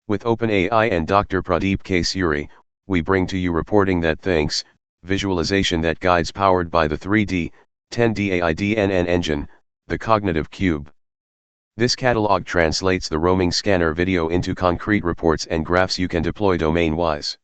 With OpenAI and Dr. Pradeep K. Suri, we bring to you reporting that thinks, visualization that guides powered by the 3D, 10D AI DNN Engine, the cognitive cube. This catalog translates the roaming scanner video into concrete reports and graphs you can deploy domain-wise.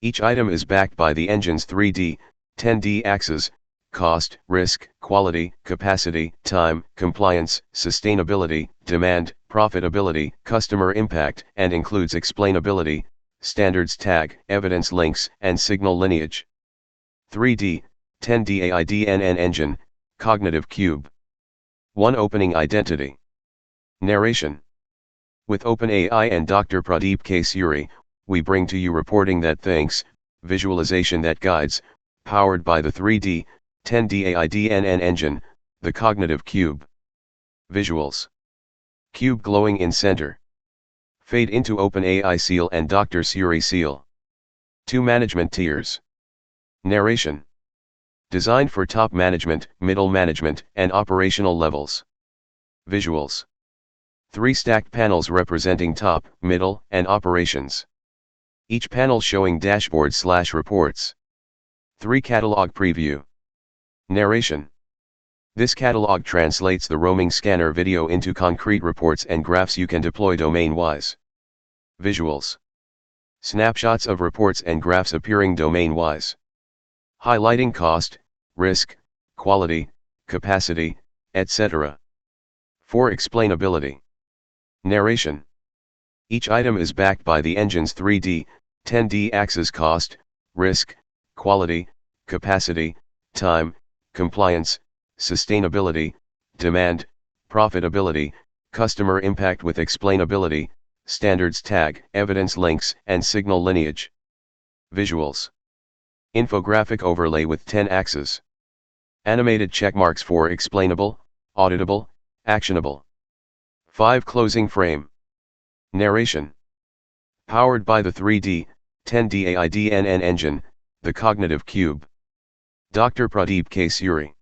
Each item is backed by the engine's 3D, 10D axes: cost, risk, quality, capacity, time, compliance, sustainability, demand, profitability, customer impact, and includes explainability, standards tag, evidence links, and signal lineage. 3D, 10D AI DNN Engine, Cognitive Cube. 1. Opening identity. Narration. With OpenAI and Dr. Pradeep K. Suri, we bring to you reporting that thinks, visualization that guides, powered by the 3D, 10D AI DNN Engine, the cognitive cube. Visuals. Cube glowing in center. Fade into OpenAI seal and Dr. Suri seal. 2 management tiers. Narration. Designed for top management, middle management, and operational levels. Visuals. 3 stacked panels representing top, middle, and operations. Each panel showing dashboards/reports. 3 catalog preview. Narration. This catalog translates the roaming scanner video into concrete reports and graphs you can deploy domain-wise. Visuals. Snapshots of reports and graphs appearing domain-wise. Highlighting cost, risk, quality, capacity, etc. 4. Explainability. Narration. Each item is backed by the engine's 3D, 10D axes: cost, risk, quality, capacity, time, compliance, sustainability, demand, profitability, customer impact with explainability, standards tag, evidence links, and signal lineage. Visuals. Infographic overlay with 10 axes. Animated checkmarks for explainable, auditable, actionable. 5. Closing frame. Narration. Powered by the 3D, 10D AI DNN Engine, the cognitive cube. Dr. Pradeep K. Suri.